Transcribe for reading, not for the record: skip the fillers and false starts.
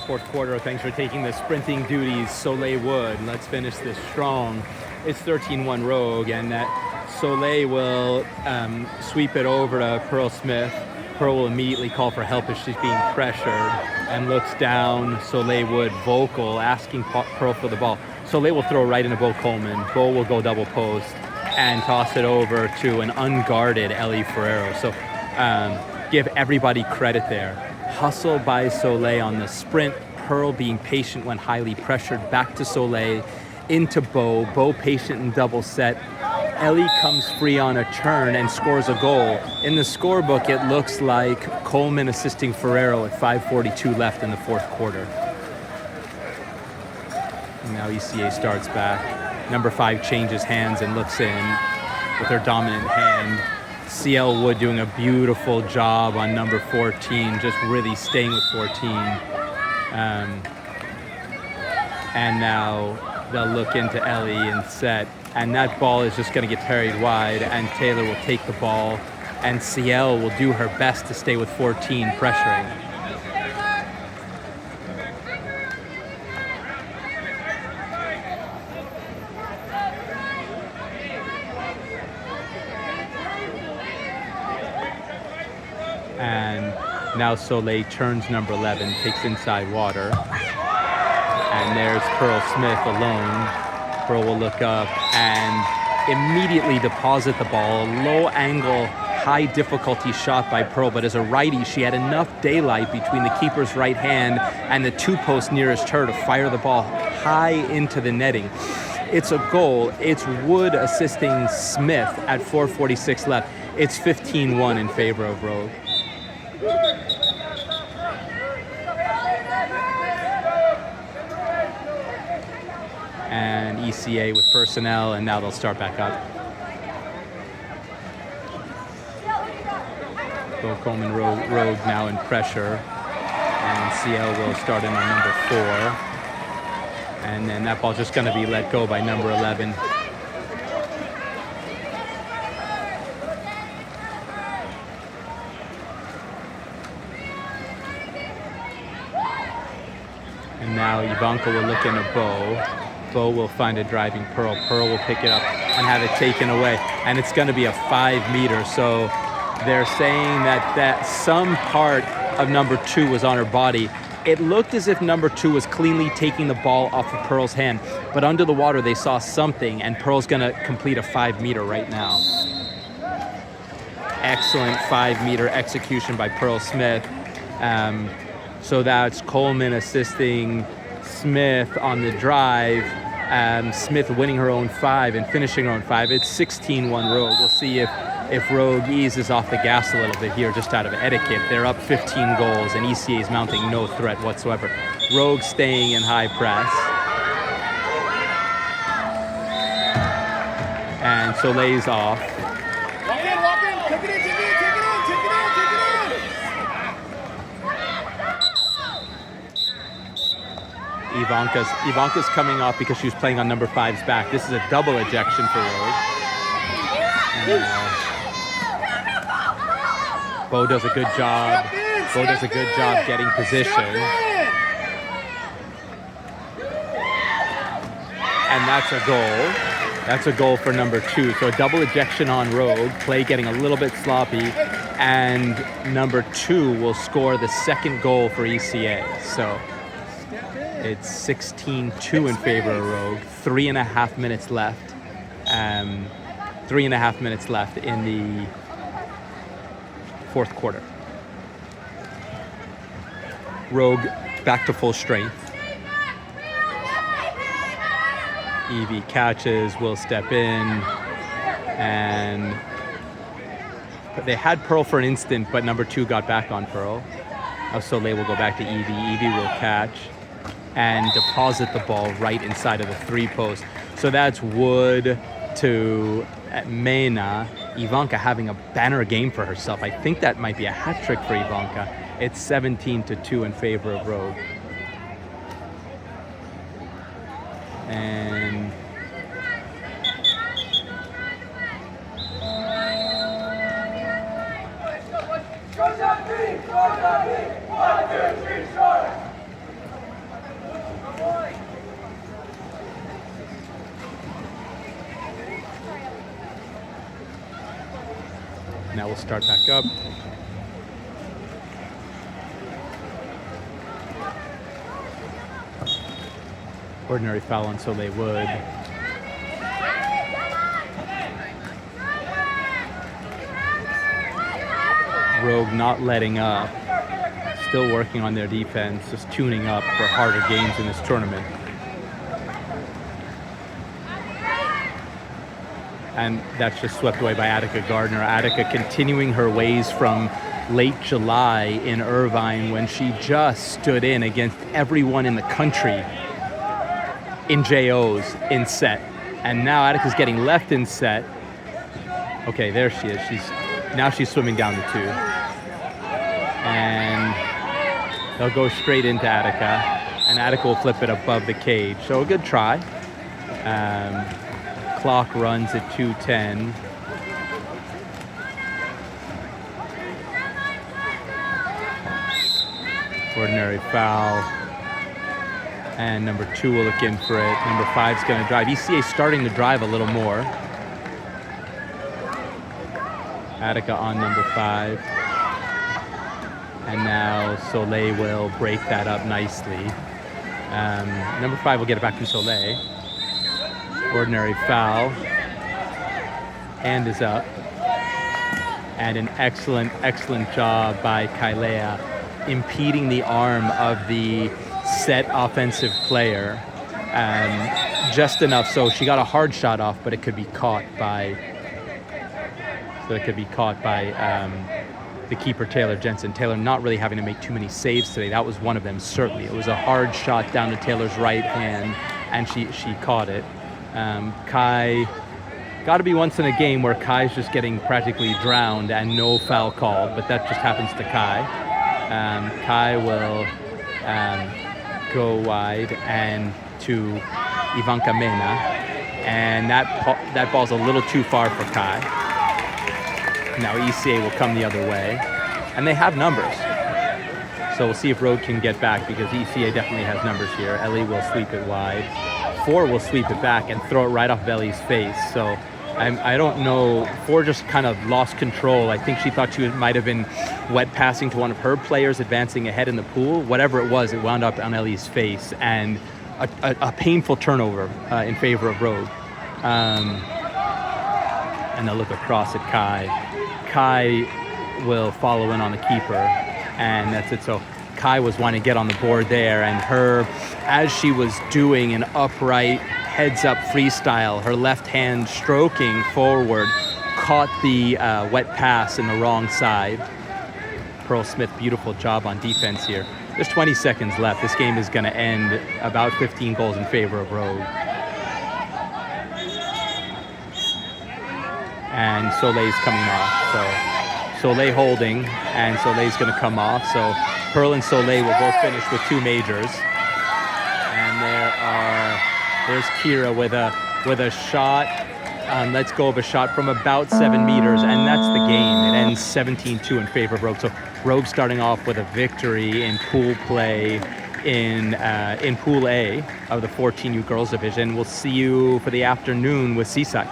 fourth quarter. Thanks for taking the sprinting duties, Soleil Wood. Let's finish this strong. It's 13-1 Rogue, and that Soleil will sweep it over to Pearl Smith. Pearl will immediately call for help as she's being pressured and looks down. Soleil Wood, vocal, asking Pearl for the ball. Soleil will throw right into Bo Coleman. Bo will go double post and toss it over to an unguarded Ellie Ferrero. So give everybody credit there. Hustle by Soleil on the sprint. Pearl being patient when highly pressured. Back to Soleil, into Bo. Bo patient in double set. Ellie comes free on a turn and scores a goal. In the scorebook, it looks like Coleman assisting Ferrero at 5:42 left in the fourth quarter. And now ECA starts back. Number 5 changes hands and looks in with her dominant hand. CL Wood doing a beautiful job on number 14, just really staying with 14. And now they'll look into Ellie and set. And that ball is just going to get parried wide, and Taylor will take the ball, and CL will do her best to stay with 14, pressuring. And now Soleil turns number 11, takes inside water, and there's Pearl Smith alone. Pearl will look up and immediately deposit the ball. Low angle, high difficulty shot by Pearl, but as a righty, she had enough daylight between the keeper's right hand and the 2 posts nearest her to fire the ball high into the netting. It's a goal. It's Wood assisting Smith at 4:46 left. It's 15-1 in favor of Rogue. And ECA with personnel, and now they'll start back up. Bo Coleman Rogue now in pressure, and CL will start in on number 4. And then that ball's just going to be let go by number 11. And now Ivanka will look into Bo. Bo will find a driving Pearl. Pearl will pick it up and have it taken away. And it's going to be a 5 meter. So they're saying that some part of number 2 was on her body. It looked as if number 2 was cleanly taking the ball off of Pearl's hand. But under the water, they saw something, and Pearl's going to complete a 5 meter right now. Excellent 5 meter execution by Pearl Smith. So that's Coleman assisting Smith on the drive. Smith winning her own 5 and finishing her own 5. It's 16-1 Rogue. We'll see if Rogue eases off the gas a little bit here, just out of etiquette. They're up 15 goals, and ECA is mounting no threat whatsoever. Rogue staying in high press. And Soleil's off. Walk in, take it in. Ivanka's coming off because she was playing on number 5's back. This is a double ejection for Rogue. Bo does a good job. Bo does a good job getting position. And that's a goal. That's a goal for number 2. So a double ejection on Rogue. Play getting a little bit sloppy. And number 2 will score the second goal for ECA. So it's 16-2 in favor of Rogue. 3.5 minutes left. 3.5 minutes left in the fourth quarter. Rogue back to full strength. Evie catches, will step in, and they had Pearl for an instant, but number 2 got back on Pearl. Now Soleil will go back to Evie. Evie will catch and deposit the ball right inside of the 3 post. So that's Wood to Mena. Ivanka having a banner game for herself. I think that might be a hat trick for Ivanka. It's 17-2 in favor of Rogue. And Now we'll start back up. Ordinary foul on Soleil Wood. Rogue not letting up. Still working on their defense, just tuning up for harder games in this tournament. And that's just swept away by Attica Gardner. Attica continuing her ways from late July in Irvine when she just stood in against everyone in the country in JOs in set. And now Attica's getting left in set. Okay, there she is. Now she's swimming down the 2. And they'll go straight into Attica. And Attica will flip it above the cage. So a good try. Clock runs at 2:10. Ordinary foul. And number 2 will look in for it. Number 5's going to drive. ECA starting to drive a little more. Attica on number 5. And now Soleil will break that up nicely. Number 5 will get it back to Soleil. Ordinary foul. Hand is up. And an excellent, excellent job by Kailea impeding the arm of the set offensive player. Just enough so she got a hard shot off, but it could be caught by the keeper, Taylor Jensen. Taylor not really having to make too many saves today. That was one of them, certainly. It was a hard shot down to Taylor's right hand, and she caught it. Kai, got to be once in a game where Kai's just getting practically drowned and no foul called, but that just happens to Kai. Kai will go wide and to Ivanka Mena, and that ball's a little too far for Kai. Now ECA will come the other way, and they have numbers. So we'll see if Rogue can get back, because ECA definitely has numbers here. Ellie will sweep it wide. 4 will sweep it back and throw it right off Ellie's face. So I don't know. 4 just kind of lost control. I think she thought she might have been wet passing to one of her players advancing ahead in the pool. Whatever it was, it wound up on Ellie's face, and a painful turnover in favor of Rogue. And they'll look across at Kai. Kai will follow in on the keeper, and that's it. So Kai was wanting to get on the board there, and her, as she was doing an upright heads-up freestyle, her left hand stroking forward, caught the wet pass in the wrong side. Pearl Smith, beautiful job on defense here. There's 20 seconds left. This game is going to end about 15 goals in favor of Rogue. And Soleil's coming off. So Soleil holding, and Soleil's going to come off. So Pearl and Soleil will both finish with 2 majors. And there's Kira with a shot. Let's go of a shot from about 7 meters, and that's the game. It ends 17-2 in favor of Rogue. So Rogue starting off with a victory in pool play in Pool A of the 14U Girls Division. We'll see you for the afternoon with Seaside.